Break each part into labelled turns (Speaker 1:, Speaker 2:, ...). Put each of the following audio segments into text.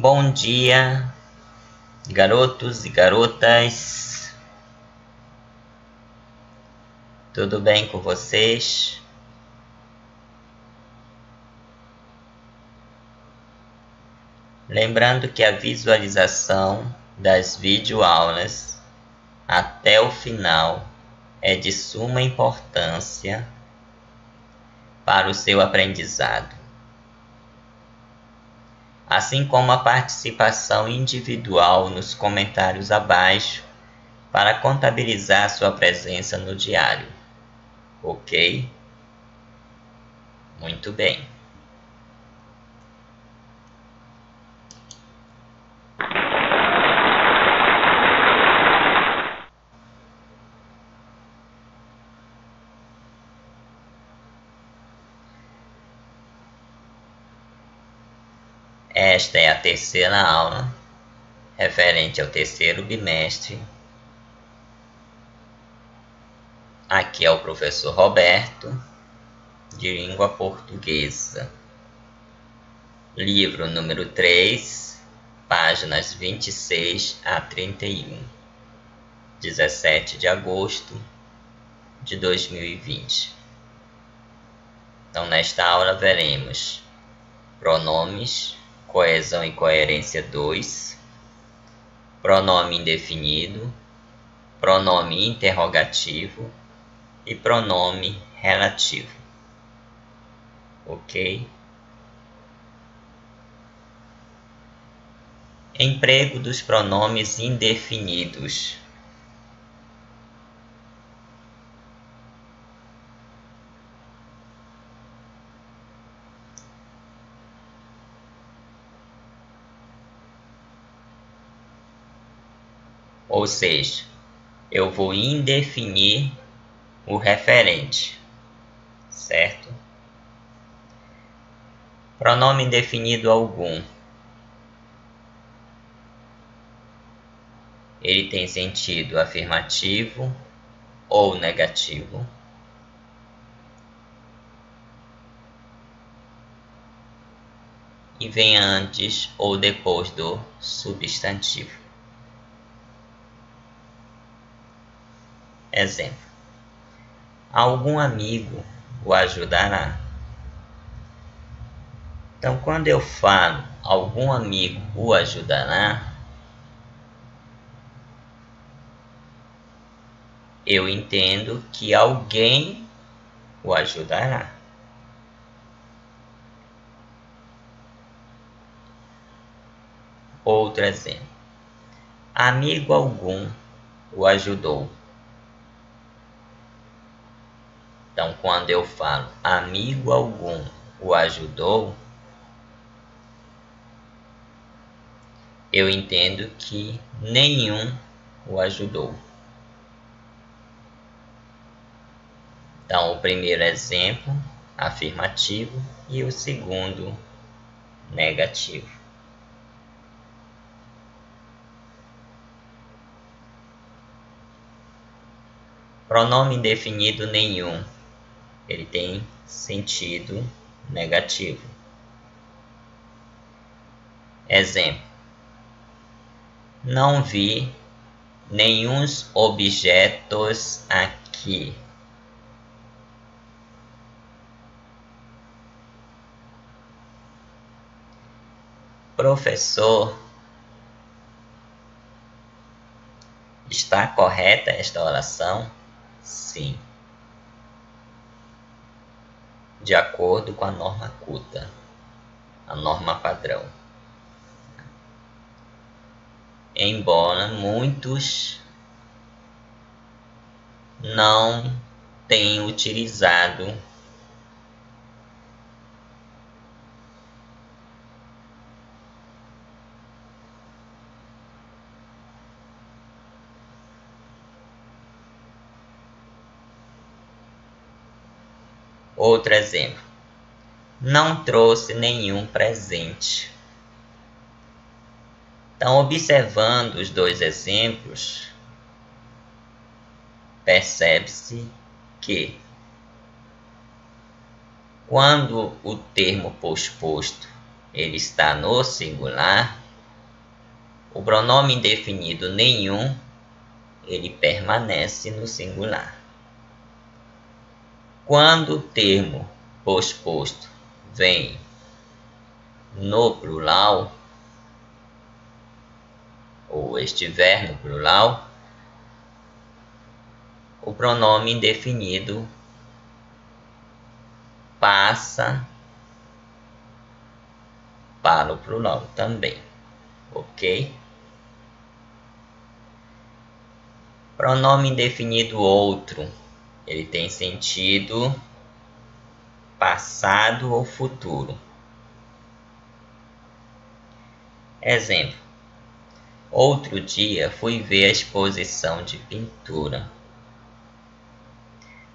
Speaker 1: Bom dia, garotos e garotas. Tudo bem com vocês? Lembrando que a visualização das videoaulas até o final é de suma importância para o seu aprendizado, assim como a participação individual nos comentários abaixo para contabilizar sua presença no diário, ok? Muito bem. Esta é a terceira aula, referente ao terceiro bimestre. Aqui é o professor Roberto, de língua portuguesa. Livro número 3, páginas 26 a 31, 17 de agosto de 2020. Então, nesta aula veremos pronomes, coesão e coerência 2, pronome indefinido, pronome interrogativo e pronome relativo, ok? Emprego dos pronomes indefinidos. Ou seja, eu vou indefinir o referente, certo? Pronome indefinido algum. Ele tem sentido afirmativo ou negativo. E vem antes ou depois do substantivo. Exemplo: algum amigo o ajudará. Então, quando eu falo algum amigo o ajudará, eu entendo que alguém o ajudará. Outro exemplo: amigo algum o ajudou. Então, quando eu falo amigo algum o ajudou, eu entendo que nenhum o ajudou. Então, o primeiro exemplo, afirmativo, e o segundo, negativo. Pronome indefinido nenhum. Ele tem sentido negativo. Exemplo: não vi nenhuns objetos aqui. Professor, está correta esta oração? Sim. De acordo com a norma culta, a norma padrão. Embora muitos não tenham utilizado outro exemplo: não trouxe nenhum presente. Então, observando os dois exemplos, percebe-se que quando o termo posposto ele está no singular, O pronome indefinido nenhum, ele permanece no singular. Quando o termo posposto vem no plural, ou estiver no plural, o pronome indefinido passa para o plural também, ok? Pronome indefinido outro, ele tem sentido passado ou futuro. Exemplo: outro dia fui ver a exposição de pintura.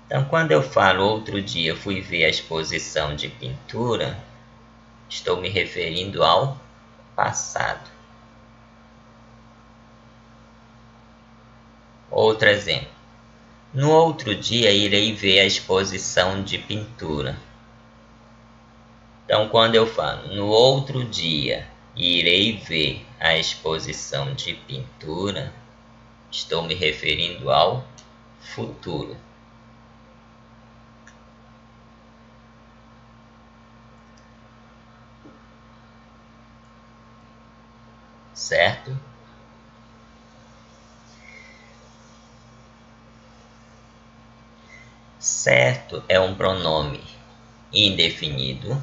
Speaker 1: Então, quando eu falo outro dia fui ver a exposição de pintura, estou me referindo ao passado. Outro exemplo: no outro dia irei ver a exposição de pintura. Então, quando eu falo no outro dia irei ver a exposição de pintura, estou me referindo ao futuro. Certo? Certo é um pronome indefinido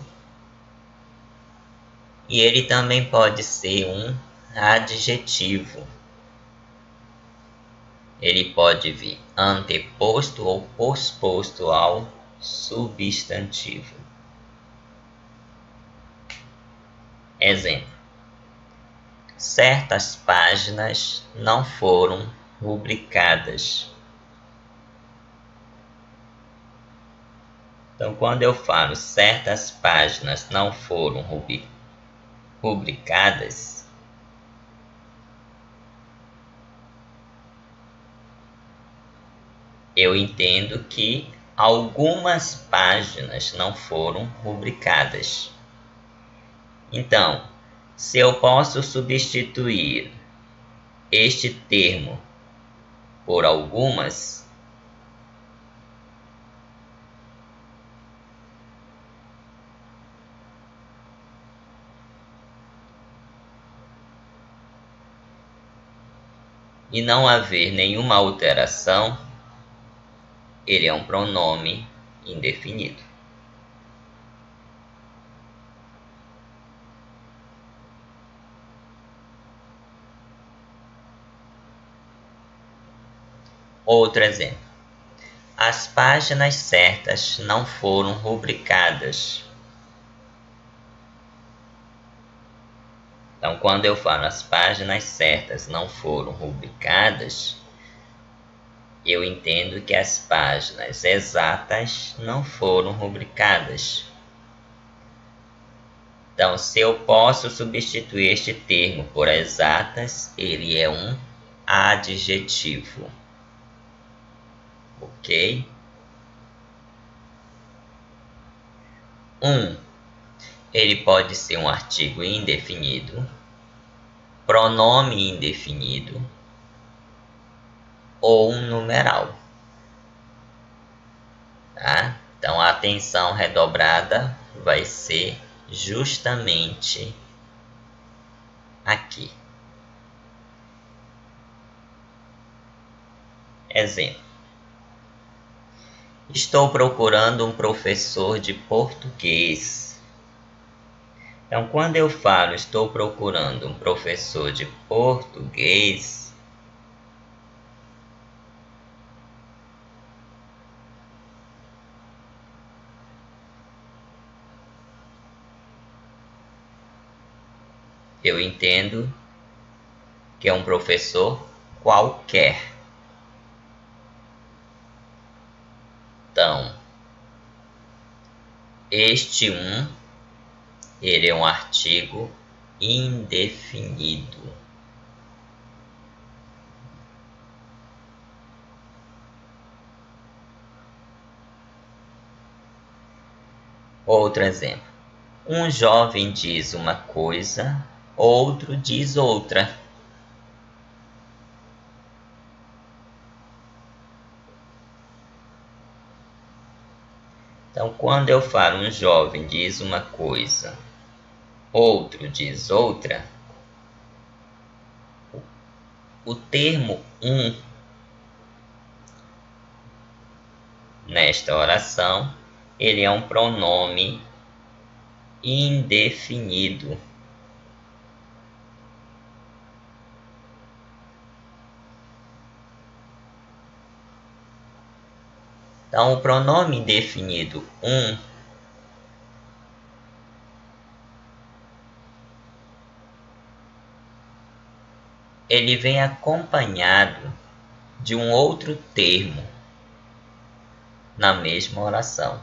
Speaker 1: e ele também pode ser um adjetivo. Ele pode vir anteposto ou posposto ao substantivo. Exemplo: certas páginas não foram rubricadas. Então, quando eu falo certas páginas não foram rubricadas, eu entendo que algumas páginas não foram rubricadas. Então, se eu posso substituir este termo por algumas, e não haver nenhuma alteração, ele é um pronome indefinido. Outro exemplo: as páginas certas não foram rubricadas. Então, quando eu falo as páginas certas não foram rubricadas, eu entendo que as páginas exatas não foram rubricadas. Então, se eu posso substituir este termo por exatas, ele é um adjetivo. Ok? 1. Ele pode ser um artigo indefinido, pronome indefinido ou um numeral. Tá? Então, a atenção redobrada vai ser justamente aqui. Exemplo: estou procurando um professor de português. Então, quando eu falo estou procurando um professor de português, eu entendo que é um professor qualquer. Então, este ele é um artigo indefinido. Outro exemplo: um jovem diz uma coisa, outro diz outra. Então, quando eu falo um jovem diz uma coisa, outro diz outra, o termo um nesta oração, ele é um pronome indefinido. Então, o pronome indefinido um ele vem acompanhado de um outro termo na mesma oração.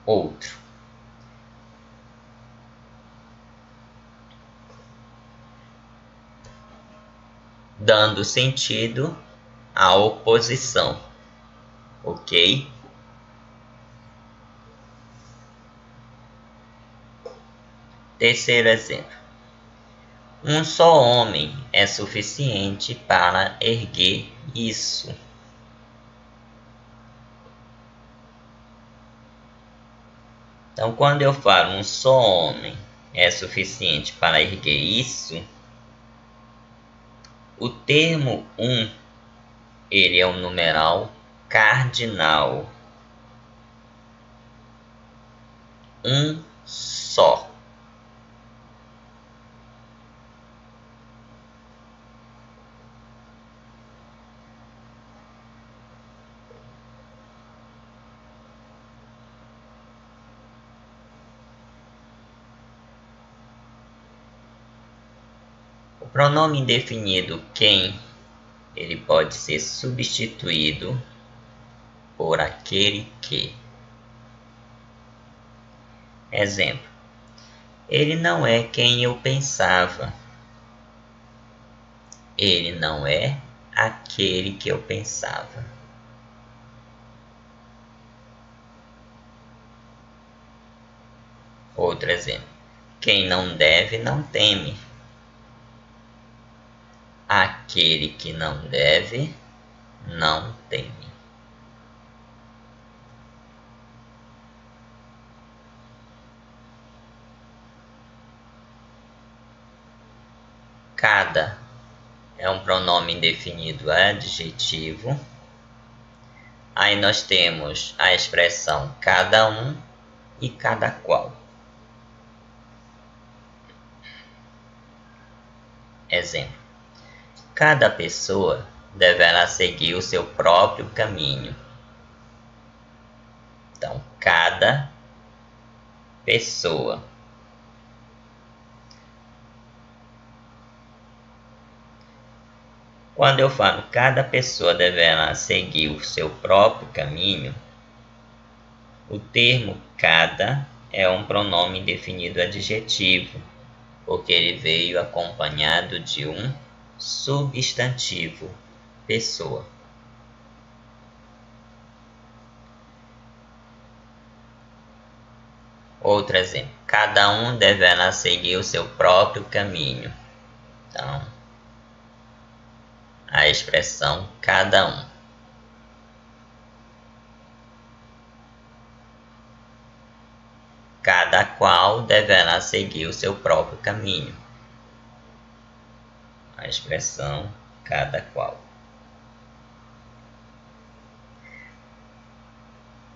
Speaker 1: Outro. Dando sentido à oposição. Ok? Terceiro exemplo. Um só homem é suficiente para erguer isso. Então, quando eu falo um só homem é suficiente para erguer isso, o termo um, ele é um numeral cardinal. Um só. O pronome indefinido quem, ele pode ser substituído por aquele que. Exemplo. Ele não é quem eu pensava. Ele não é aquele que eu pensava. Outro exemplo. Quem não deve, não teme. Aquele que não deve, não teme. Cada é um pronome indefinido adjetivo. Aí nós temos a expressão cada um e cada qual. Exemplo. Cada pessoa deverá seguir o seu próprio caminho. Então, cada pessoa. Quando eu falo cada pessoa deverá seguir o seu próprio caminho, o termo cada é um pronome indefinido adjetivo, porque ele veio acompanhado de um substantivo, pessoa. Outro exemplo. Cada um deverá seguir o seu próprio caminho. Então, a expressão cada um. Cada qual deverá seguir o seu próprio caminho. A expressão cada qual.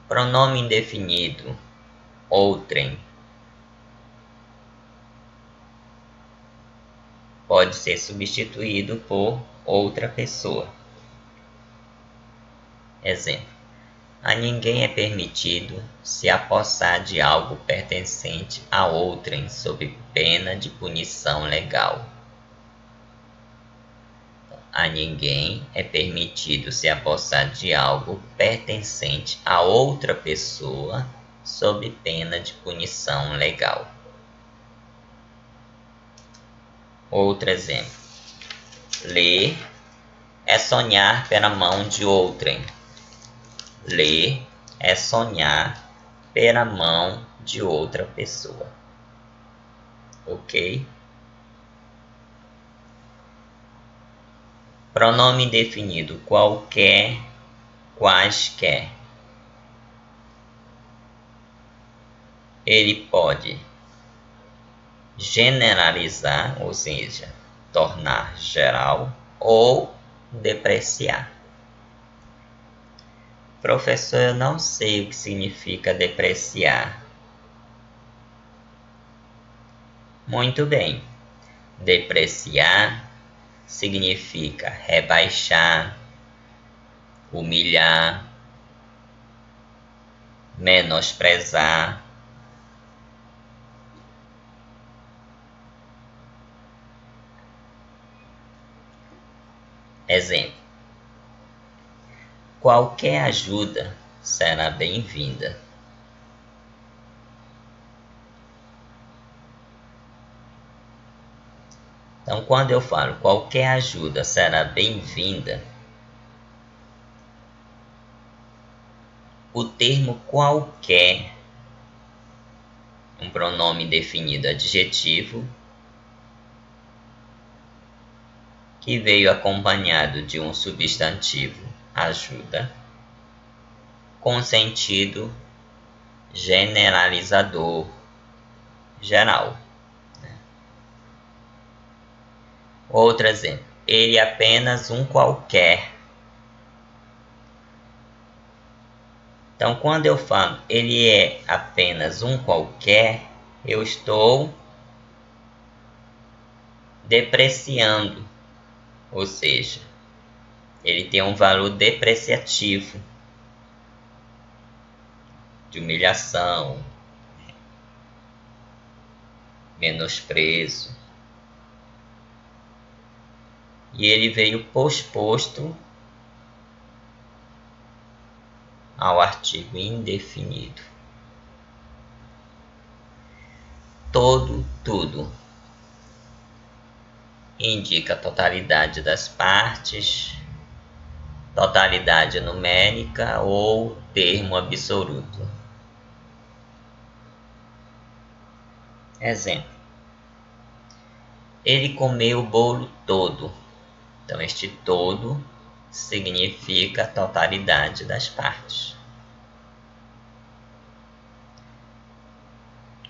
Speaker 1: Pronome indefinido, outrem, pode ser substituído por outra pessoa. Exemplo. A ninguém é permitido se apossar de algo pertencente a outrem sob pena de punição legal. A ninguém é permitido se apossar de algo pertencente a outra pessoa sob pena de punição legal. Outro exemplo. Ler é sonhar pela mão de outrem. Ler é sonhar pela mão de outra pessoa. Ok? Pronome indefinido qualquer quaisquer. Ele pode generalizar, ou seja, tornar geral, ou depreciar. Professor, eu não sei o que significa depreciar. Muito bem. Depreciar significa rebaixar, humilhar, menosprezar. Exemplo: qualquer ajuda será bem-vinda. Então, quando eu falo qualquer ajuda será bem-vinda, o termo qualquer, um pronome definido adjetivo, que veio acompanhado de um substantivo ajuda, com sentido generalizador, geral. Outro exemplo: ele é apenas um qualquer. Então, quando eu falo ele é apenas um qualquer, eu estou depreciando, ou seja, ele tem um valor depreciativo, de humilhação, menosprezo. E ele veio posposto ao artigo indefinido. Todo, tudo. Indica a totalidade das partes, totalidade numérica ou termo absoluto. Exemplo: ele comeu o bolo todo. Então, este todo significa a totalidade das partes.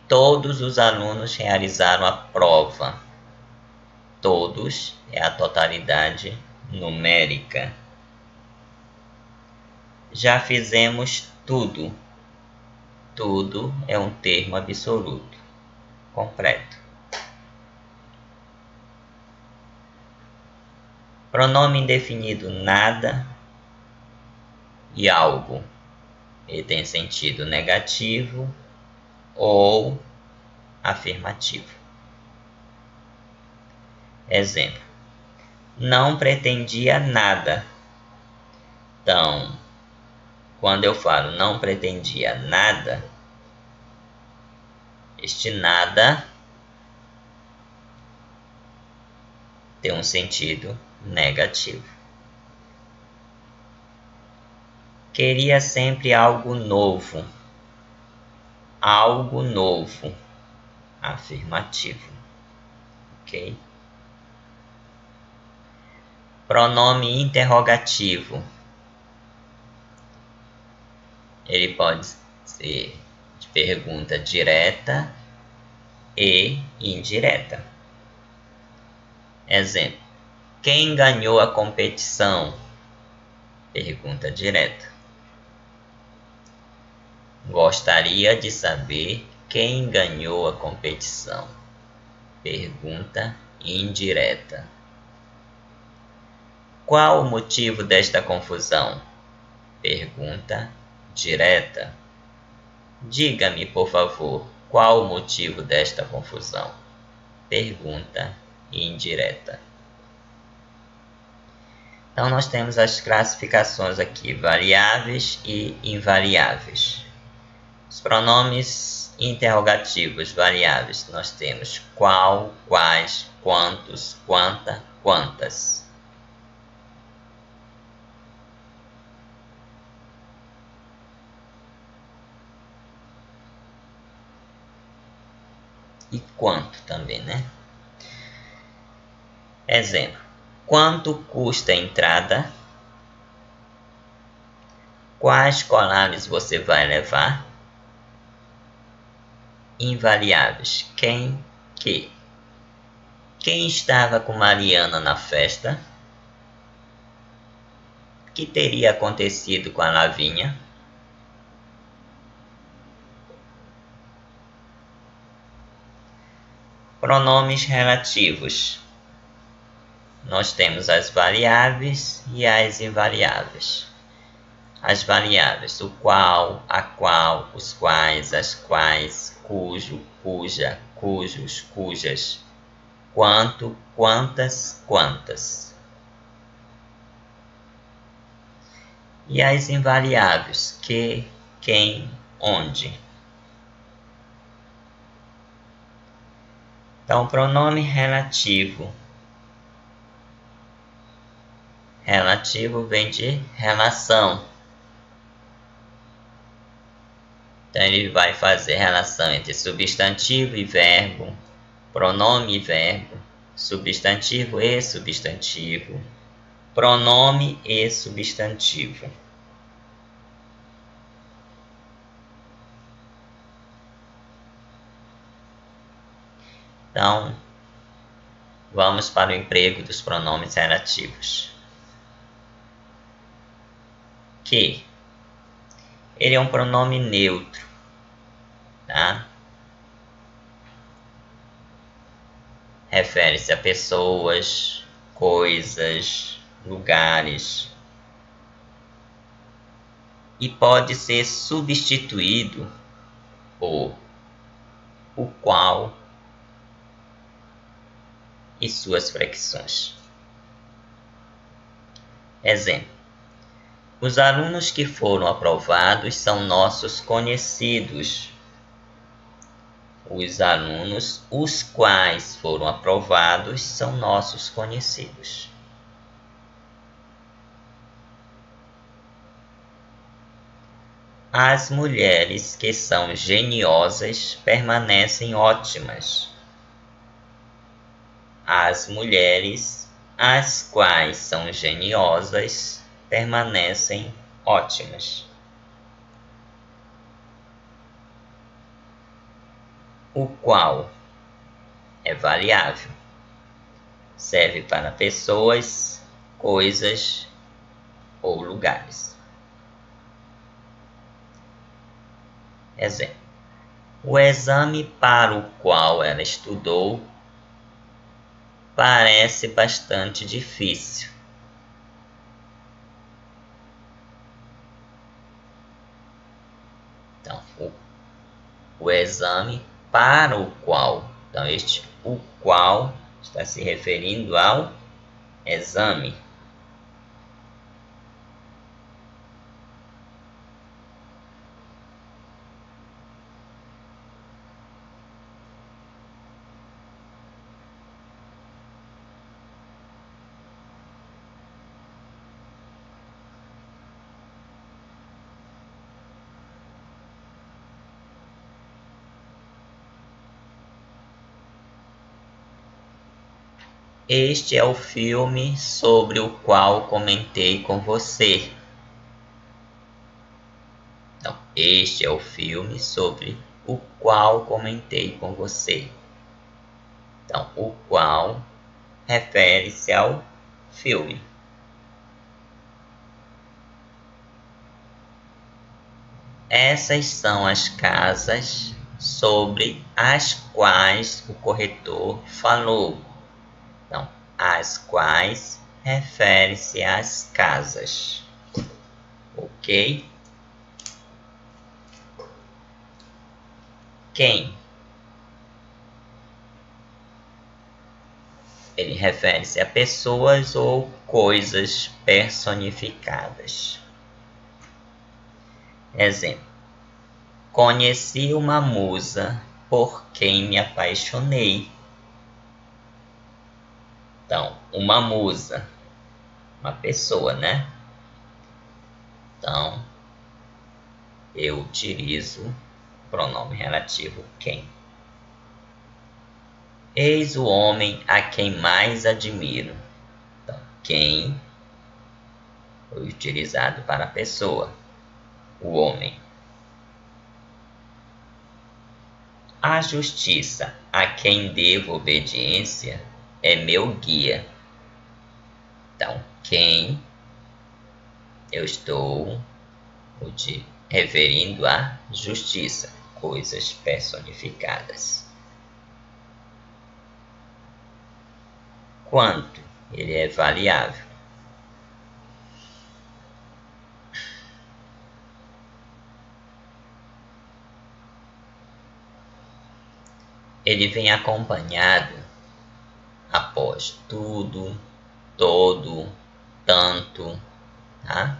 Speaker 1: Todos os alunos realizaram a prova. Todos é a totalidade numérica. Já fizemos tudo. Tudo é um termo absoluto, completo. Pronome indefinido nada e algo. Ele tem sentido negativo ou afirmativo. Exemplo: não pretendia nada. Então, quando eu falo não pretendia nada, este nada tem um sentido negativo. Queria sempre algo novo. Algo novo. Afirmativo. Ok? Pronome interrogativo. Ele pode ser de pergunta direta e indireta. Exemplo: quem ganhou a competição? Pergunta direta. Gostaria de saber quem ganhou a competição? Pergunta indireta. Qual o motivo desta confusão? Pergunta direta. Diga-me, por favor, qual o motivo desta confusão? Pergunta indireta. Então, nós temos as classificações aqui, variáveis e invariáveis. Os pronomes interrogativos variáveis, nós temos qual, quais, quantos, quanta, quantas. E quanto também, né? Exemplo: quanto custa a entrada? Quais colares você vai levar? Invariáveis. Quem, que. Quem estava com Mariana na festa? O que teria acontecido com a Lavínia? Pronomes relativos. Nós temos as variáveis e as invariáveis. As variáveis, o qual, a qual, os quais, as quais, cujo, cuja, cujos, cujas, quanto, quantas, quantas. E as invariáveis, que, quem, onde. Então, pronome relativo. Relativo vem de relação. Então, ele vai fazer relação entre substantivo e verbo, pronome e verbo, substantivo e substantivo, pronome e substantivo. Então, vamos para o emprego dos pronomes relativos. Que ele é um pronome neutro, tá? Refere-se a pessoas, coisas, lugares e pode ser substituído por o qual e suas flexões. Exemplo: os alunos que foram aprovados são nossos conhecidos. Os alunos, os quais foram aprovados, são nossos conhecidos. As mulheres que são geniosas permanecem ótimas. As mulheres, as quais são geniosas, permanecem ótimas. O qual é variável. Serve para pessoas, coisas ou lugares. Exemplo: o exame para o qual ela estudou parece bastante difícil. Então, o exame para o qual. Então, o qual está se referindo ao exame. Este é o filme sobre o qual comentei com você. Então, este é o filme sobre o qual comentei com você. Então, o qual refere-se ao filme. Essas são as casas sobre as quais o corretor falou. Então, as quais refere-se às casas. Ok? Quem? Ele refere-se a pessoas ou coisas personificadas. Exemplo: conheci uma musa por quem me apaixonei. Então, uma musa, uma pessoa, né? Então, eu utilizo o pronome relativo quem. Eis o homem a quem mais admiro. Então, quem foi utilizado para a pessoa. o homem. A justiça a quem devo obediência é meu guia. Então, quem eu estou referindo à justiça, coisas personificadas. Quanto? Ele é variável. Ele vem acompanhado após tudo, todo, tanto, tá?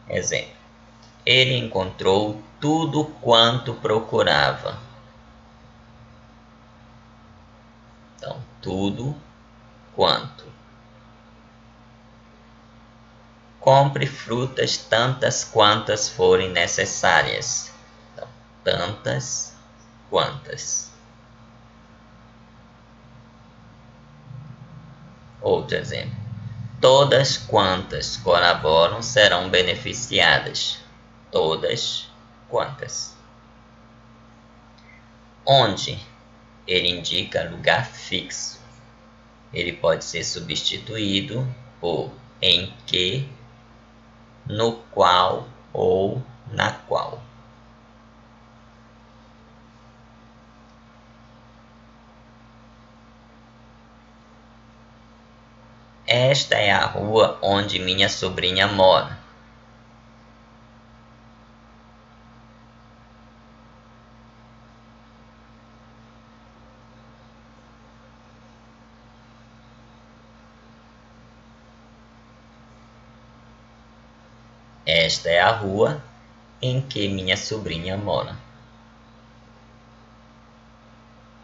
Speaker 1: Exemplo. Ele encontrou tudo quanto procurava. Então, tudo quanto. Compre frutas tantas quantas forem necessárias. Então, tantas quantas. Outro exemplo. Todas quantas colaboram serão beneficiadas. Todas quantas. Onde? Ele indica lugar fixo. Ele pode ser substituído por em que, no qual ou na qual. Esta é a rua onde minha sobrinha mora. Esta é a rua em que minha sobrinha mora.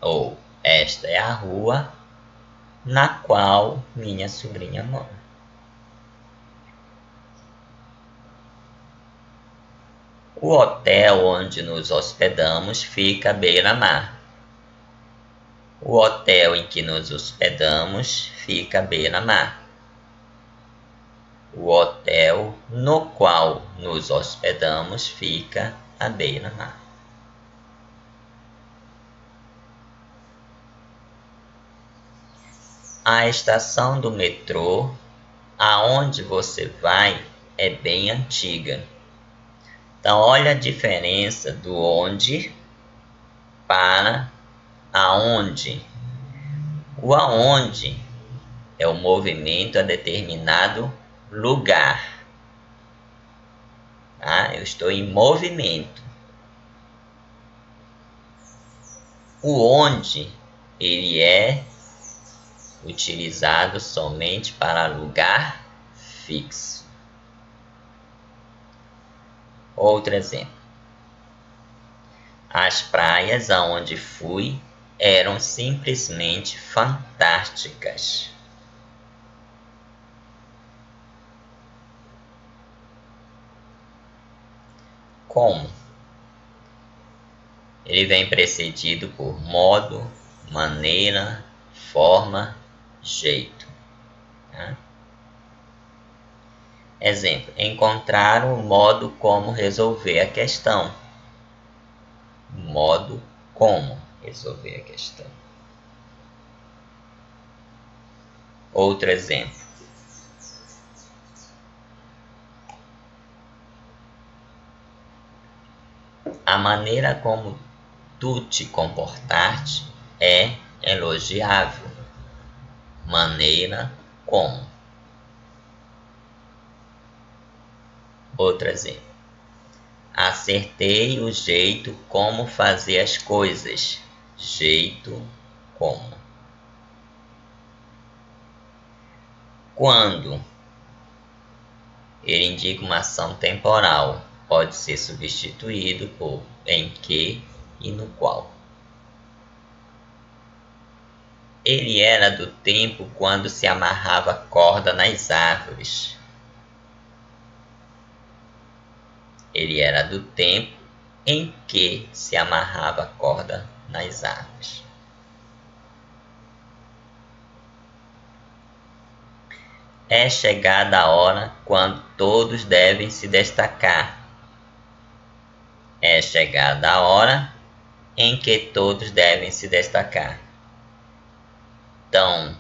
Speaker 1: Ou esta é a rua na qual minha sobrinha mora. O hotel onde nos hospedamos fica à beira-mar. O hotel em que nos hospedamos fica à beira-mar. O hotel no qual nos hospedamos fica à beira-mar. A estação do metrô aonde você vai é bem antiga. Então, olha a diferença do onde para aonde. O aonde é o movimento a determinado lugar. Tá? Eu estou em movimento. O onde ele é utilizado somente para lugar fixo. Outro exemplo. As praias aonde fui eram simplesmente fantásticas. Como? Ele vem precedido por modo, maneira, forma, jeito. Tá? Exemplo, encontrar o modo como resolver a questão. Modo como resolver a questão. Outro exemplo. A maneira como tu te comportaste é elogiável. Maneira como. Outro exemplo. Acertei o jeito como fazer as coisas. Jeito como. Quando. Ele indica uma ação temporal. Pode ser substituído por em que e no qual. Ele era do tempo quando se amarrava corda nas árvores. Ele era do tempo em que se amarrava corda nas árvores. É chegada a hora quando todos devem se destacar. É chegada a hora em que todos devem se destacar. Então,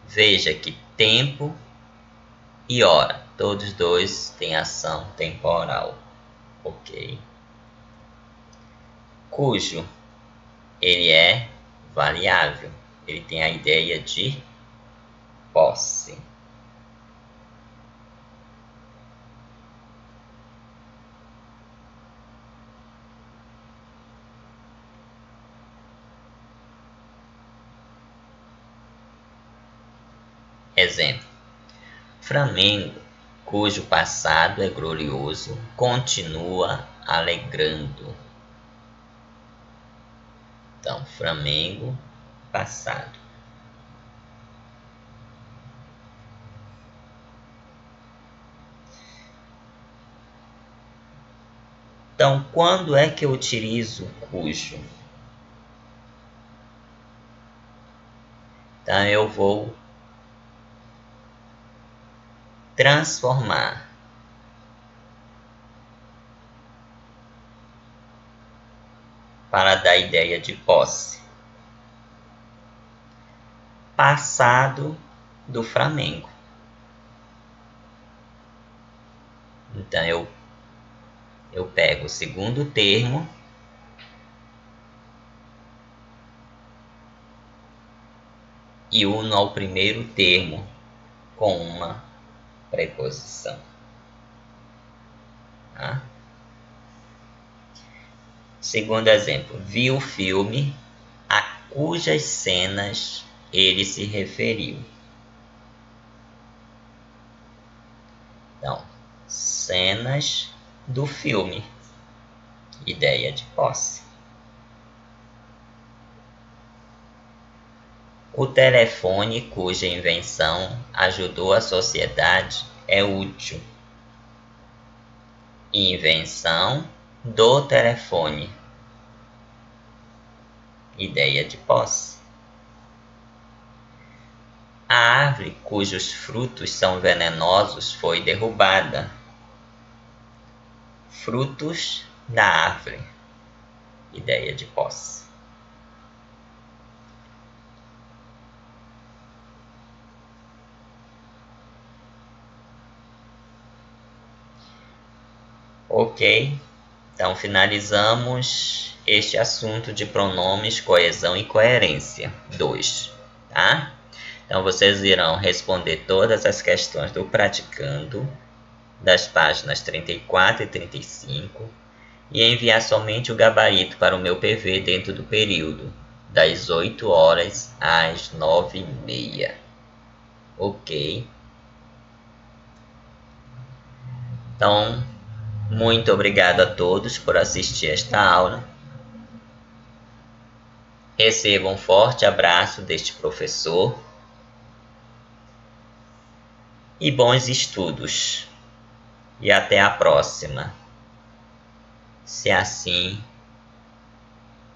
Speaker 1: veja que tempo e hora, todos dois têm ação temporal, ok? Cujo, ele é variável, ele tem a ideia de posse. Exemplo: Flamengo, cujo passado é glorioso, continua alegrando. Então, Flamengo, passado. Então, quando é que eu utilizo cujo? Então, eu vou transformar para dar ideia de posse. Passado do Flamengo. Então, eu pego o segundo termo e uno ao primeiro termo com uma preposição. Tá? Segundo exemplo, vi o filme a cujas cenas ele se referiu. Então, cenas do filme, ideia de posse. O telefone cuja invenção ajudou a sociedade é útil. Invenção do telefone, ideia de posse. A árvore cujos frutos são venenosos foi derrubada. Frutos da árvore, ideia de posse. Ok, então finalizamos este assunto de pronomes, coesão e coerência 2, tá? Então vocês irão responder todas as questões do Praticando, das páginas 34 e 35, e enviar somente o gabarito para o meu PV dentro do período, das 8 horas às 9h30. Ok? Então, muito obrigado a todos por assistir esta aula. Recebam um forte abraço deste professor e bons estudos. E até a próxima, se assim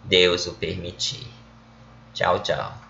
Speaker 1: Deus o permitir. Tchau, tchau.